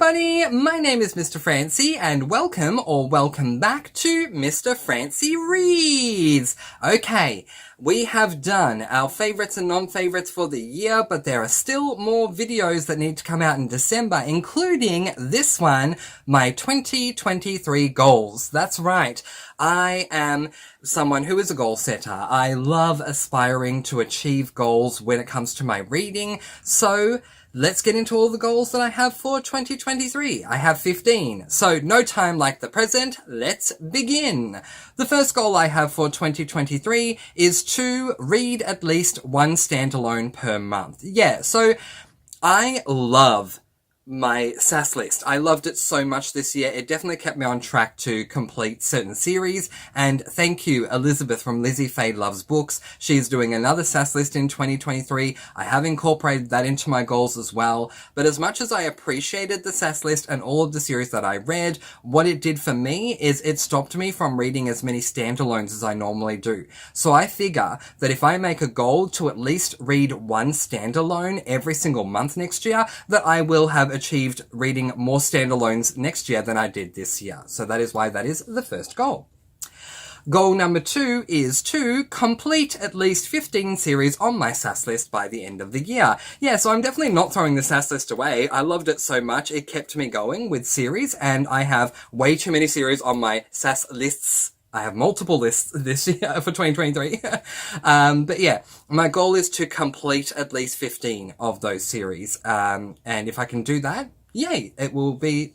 everybody, my name is Mr. Francy and welcome back to Mr. Francy Reads. Okay, we have done our favourites and non-favourites for the year, but there are still more videos that need to come out in December, including this one, my 2023 goals. That's right. I am someone who is a goal setter. I love aspiring to achieve goals when it comes to my reading, so let's get into all the goals that I have for 2023. I have 15, so no time like the present. Let's begin. The first goal I have for 2023 is to read at least one standalone per month. Yeah, so I love my SAS list. I loved it so much this year. It definitely kept me on track to complete certain series. And thank you, Elizabeth from Lizzie Faye Loves Books. She's doing another SAS list in 2023. I have incorporated that into my goals as well. But as much as I appreciated the SAS list and all of the series that I read, what it did for me is it stopped me from reading as many standalones as I normally do. So I figure that if I make a goal to at least read one standalone every single month next year, that I will have achieved reading more standalones next year than I did this year. So that is why that is the first goal. Goal number 2 is to complete at least 15 series on my SAS list by the end of the year. Yeah, so I'm definitely not throwing the SAS list away. I loved it so much. It kept me going with series, and I have way too many series on my SAS lists. I have multiple lists this year for 2023. But yeah, my goal is to complete at least 15 of those series. And if I can do that, yay, it will be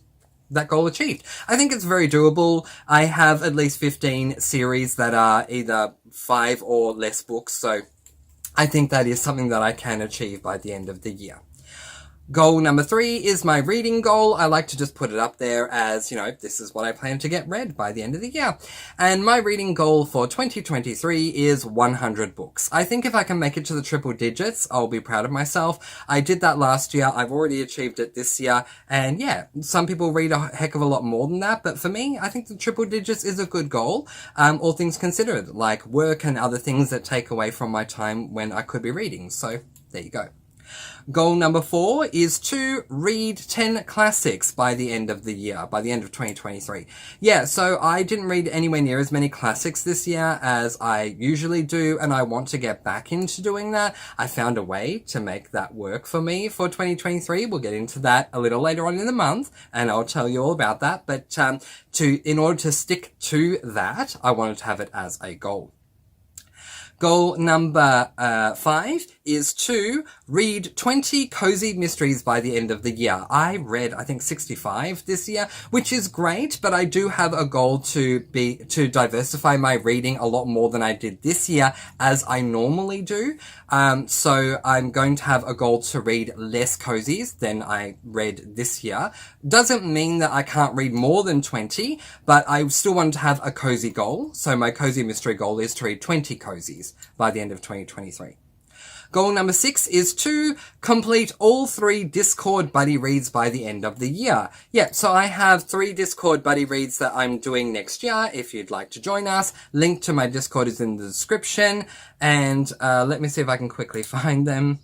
that goal achieved. I think it's very doable. I have at least 15 series that are either 5 or less books. So I think that is something that I can achieve by the end of the year. Goal number 3 is my reading goal. I like to just put it up there as, this is what I plan to get read by the end of the year. And my reading goal for 2023 is 100 books. I think if I can make it to the triple digits, I'll be proud of myself. I did that last year. I've already achieved it this year. And yeah, some people read a heck of a lot more than that. But for me, I think the triple digits is a good goal. All things considered, like work and other things that take away from my time when I could be reading. So there you go. Goal number 4 is to read 10 classics by the end of the year, by the end of 2023. Yeah, so I didn't read anywhere near as many classics this year as I usually do, and I want to get back into doing that. I found a way to make that work for me for 2023. We'll get into that a little later on in the month, and I'll tell you all about that. But in order to stick to that, I wanted to have it as a goal. Goal number 5 is to read 20 cozy mysteries by the end of the year. I read, I think, 65 this year, which is great, but I do have a goal to diversify my reading a lot more than I did this year, as I normally do. So I'm going to have a goal to read less cozies than I read this year. Doesn't mean that I can't read more than 20, but I still want to have a cozy goal. So my cozy mystery goal is to read 20 cozies by the end of 2023. Goal number 6 is to complete all 3 Discord buddy reads by the end of the year. Yeah, so I have 3 Discord buddy reads that I'm doing next year. If you'd like to join us, link to my Discord is in the description. And let me see if I can quickly find them.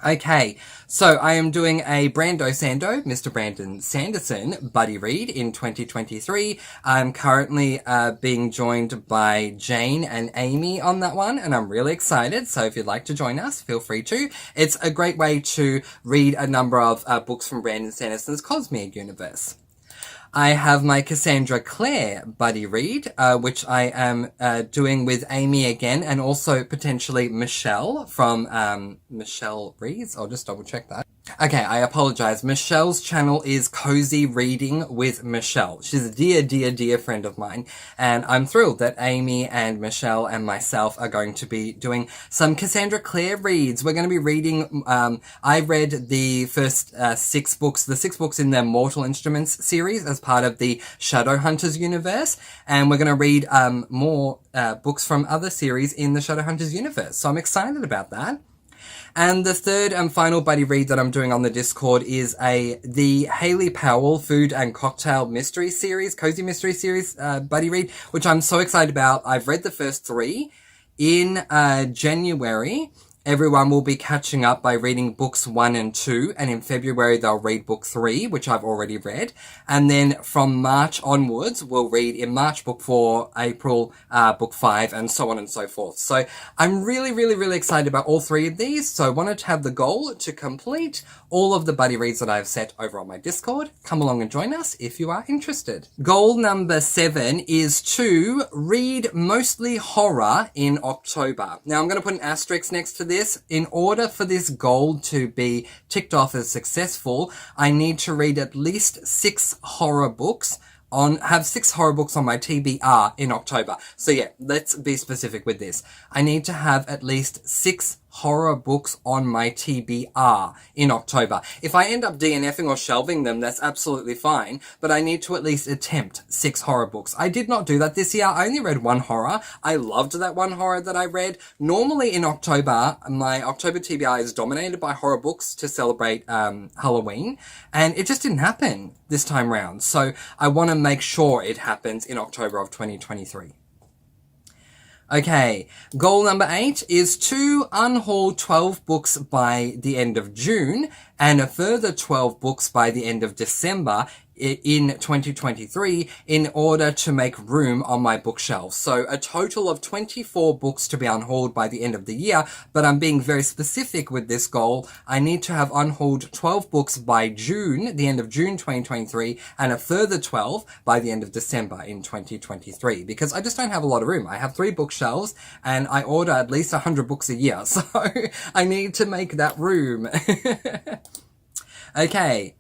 Okay, so I am doing a Brando Sando, Mr. Brandon Sanderson buddy read in 2023. I'm currently being joined by Jane and Amy on that one, and I'm really excited. So if you'd like to join us, feel free to. It's a great way to read a number of books from Brandon Sanderson's Cosmic Universe. I have my Cassandra Clare buddy read, which I am doing with Amy again, and also potentially Michelle from Michelle Reads. I'll just double check that. Okay, I apologize. Michelle's channel is Cozy Reading with Michelle. She's a dear friend of mine, and I'm thrilled that Amy and Michelle and myself are going to be doing some Cassandra Clare reads. We're going to be reading, I read the first 6 books, the 6 books in their Mortal Instruments series as part of the Shadowhunters universe, and we're going to read more books from other series in the Shadowhunters universe. So I'm excited about that. And the third and final buddy read that I'm doing on the Discord is the Hayley Powell Food and Cocktail Mystery Series, Cozy Mystery Series buddy read, which I'm so excited about. I've read the first 3 in January, everyone will be catching up by reading books 1 and 2, and in February they'll read book 3, which I've already read, and then from March onwards we'll read in March book 4, April book 5, and so on and so forth. So I'm really excited about all 3 of these, so I wanted to have the goal to complete all of the buddy reads that I've set over on my Discord. Come along and join us if you are interested. Goal number 7 is to read mostly horror in October. Now I'm going to put an asterisk next to this. In order for this goal to be ticked off as successful, I need to read at least 6 horror books have 6 horror books on my TBR in October. So yeah, let's be specific with this. I need to have at least 6 horror books on my TBR in October. If I end up DNFing or shelving them, that's absolutely fine, but I need to at least attempt 6 horror books. I did not do that this year. I only read 1 horror. I loved that 1 horror that I read. Normally in October, my October TBR is dominated by horror books to celebrate Halloween, and it just didn't happen this time round. So I want to make sure it happens in October of 2023. Okay, goal number 8 is to unhaul 12 books by the end of June and a further 12 books by the end of December in 2023 in order to make room on my bookshelf. So a total of 24 books to be unhauled by the end of the year, but I'm being very specific with this goal. I need to have unhauled 12 books by June, the end of June 2023, and a further 12 by the end of December in 2023, because I just don't have a lot of room. I have 3 bookshelves and I order at least 100 books a year, so I need to make that room. Okay.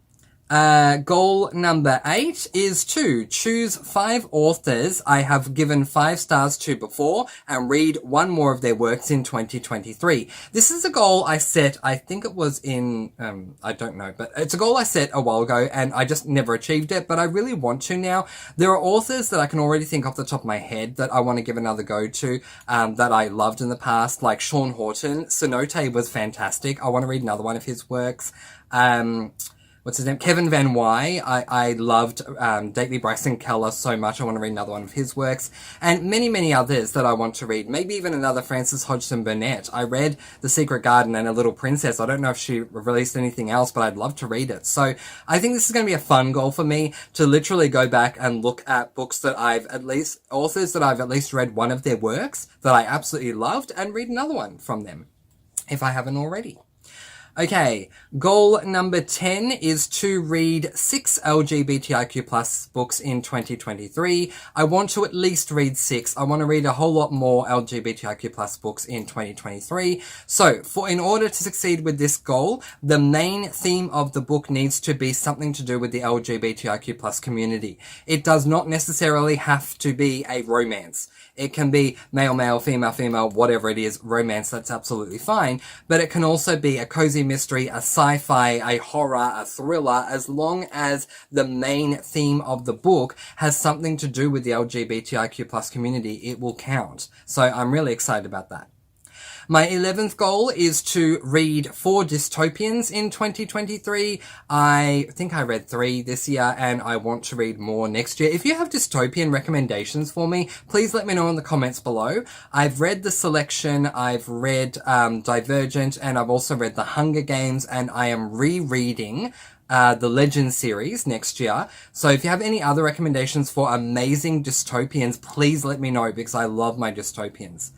Goal number 8 is to choose 5 authors I have given 5 stars to before and read 1 more of their works in 2023. This is a goal I set, I think it was in, I don't know, but it's a goal I set a while ago and I just never achieved it, but I really want to now. There are authors that I can already think off the top of my head that I want to give another go to, that I loved in the past, like Sean Horton. Cenote was fantastic. I want to read another one of his works. What's his name? Kevin Van Wy. I loved Dately Bryson Keller so much. I want to read another one of his works. And many others that I want to read. Maybe even another Frances Hodgson Burnett. I read The Secret Garden and A Little Princess. I don't know if she released anything else, but I'd love to read it. So I think this is going to be a fun goal for me to literally go back and look at books that authors that I've at least read one of their works that I absolutely loved and read another one from them, if I haven't already. Okay, goal number 10 is to read 6 LGBTIQ plus books in 2023. I want to at least read 6. I want to read a whole lot more LGBTIQ plus books in 2023. So, in order to succeed with this goal, the main theme of the book needs to be something to do with the LGBTIQ plus community. It does not necessarily have to be a romance. It can be male, female, whatever it is, romance, that's absolutely fine. But it can also be a cozy mystery, a sci-fi, a horror, a thriller, as long as the main theme of the book has something to do with the LGBTIQ plus community, it will count. So I'm really excited about that. My 11th goal is to read 4 dystopians in 2023. I think I read 3 this year and I want to read more next year. If you have dystopian recommendations for me, please let me know in the comments below. I've read The Selection, I've read Divergent, and I've also read The Hunger Games, and I am rereading the Legend series next year. So if you have any other recommendations for amazing dystopians, please let me know because I love my dystopians.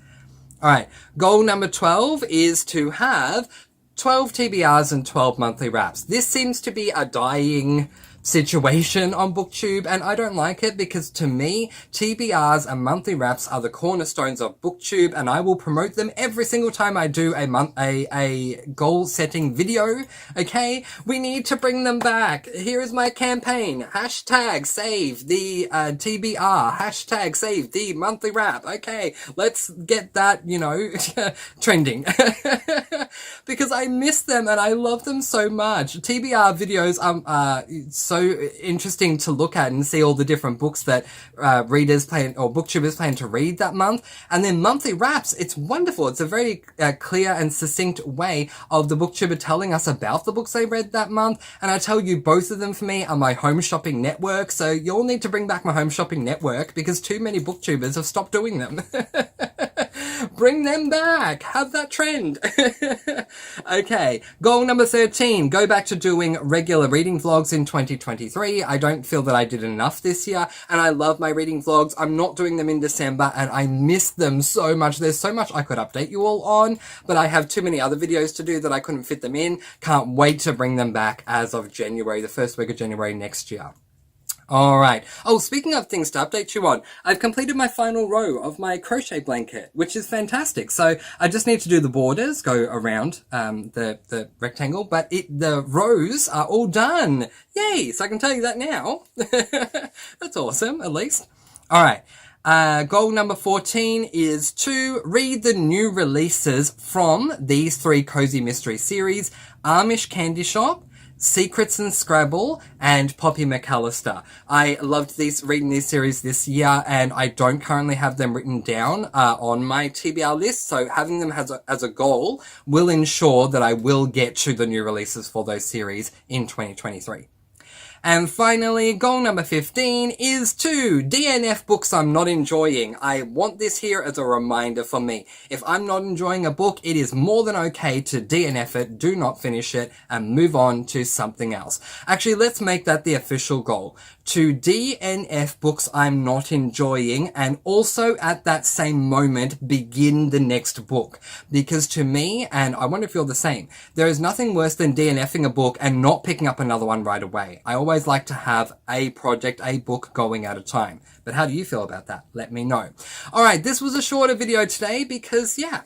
Alright, goal number 12 is to have 12 TBRs and 12 monthly wraps. This seems to be a dying situation on BookTube, and I don't like it because to me, TBRs and monthly wraps are the cornerstones of BookTube, and I will promote them every single time I do a goal-setting video, okay? We need to bring them back. Here is my campaign. Hashtag save the TBR. Hashtag save the monthly wrap. Okay, let's get that, trending. Because I miss them and I love them so much. TBR videos are so interesting to look at and see all the different books that readers plan or booktubers plan to read that month. And then monthly wraps, it's wonderful. It's a very clear and succinct way of the booktuber telling us about the books they read that month. And I tell you, both of them for me are my home shopping network. So you'll need to bring back my home shopping network because too many booktubers have stopped doing them. Bring them back. Have that trend. Okay, goal number 13. Go back to doing regular reading vlogs in 2023. I don't feel that I did enough this year, and I love my reading vlogs. I'm not doing them in December, and I miss them so much. There's so much I could update you all on, but I have too many other videos to do that I couldn't fit them in. Can't wait to bring them back as of January, the first week of January next year. Alright. Oh, speaking of things to update you on, I've completed my final row of my crochet blanket, which is fantastic. So I just need to do the borders, go around the rectangle, but the rows are all done. Yay! So I can tell you that now. That's awesome, at least. Alright. Goal number 14 is to read the new releases from these 3 Cozy Mystery series: Amish Candy Shop, Secrets and Scrabble, and Poppy McAllister. I loved reading these series this year, and I don't currently have them written down on my TBR list, so having them as a goal will ensure that I will get to the new releases for those series in 2023. And finally, goal number 15 is to DNF books I'm not enjoying. I want this here as a reminder for me. If I'm not enjoying a book, it is more than okay to DNF it, do not finish it, and move on to something else. Actually, let's make that the official goal. To DNF books I'm not enjoying, and also at that same moment begin the next book. Because to me, and I wonder if you're the same, there is nothing worse than DNFing a book and not picking up another one right away. I always like to have a project, a book going at a time. But how do you feel about that? Let me know. Alright, this was a shorter video today because, yeah,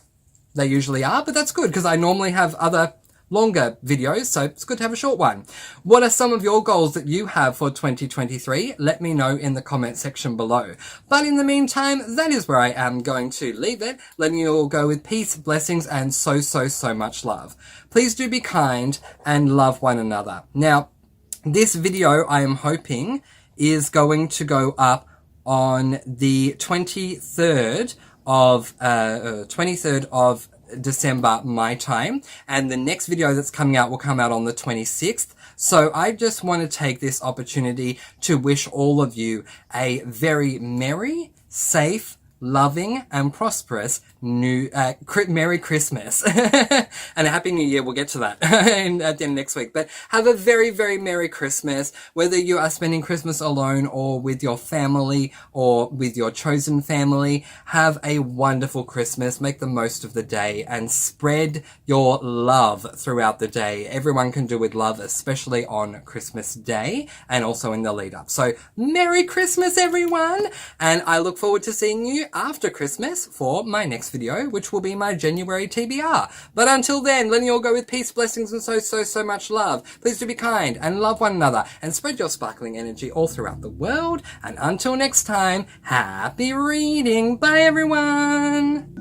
they usually are, but that's good because I normally have other longer videos, so it's good to have a short one. What are some of your goals that you have for 2023? Let me know in the comment section below. But in the meantime, that is where I am going to leave it, letting you all go with peace, blessings, and so much love. Please do be kind and love one another. Now, this video, I am hoping, is going to go up on the 23rd of December my time, and the next video that's coming out will come out on the 26th. So I just want to take this opportunity to wish all of you a very merry, safe, loving and prosperous Merry Christmas and a Happy New Year. We'll get to that at the end of next week. But have a very Merry Christmas, whether you are spending Christmas alone or with your family or with your chosen family. Have a wonderful Christmas. Make the most of the day and spread your love throughout the day. Everyone can do with love, especially on Christmas Day and also in the lead up. So Merry Christmas, everyone. And I look forward to seeing you after Christmas for my next video, which will be my January TBR. But until then, letting you all go with peace, blessings, and so much love. Please do be kind and love one another and spread your sparkling energy all throughout the world. And until next time, happy reading. Bye, everyone.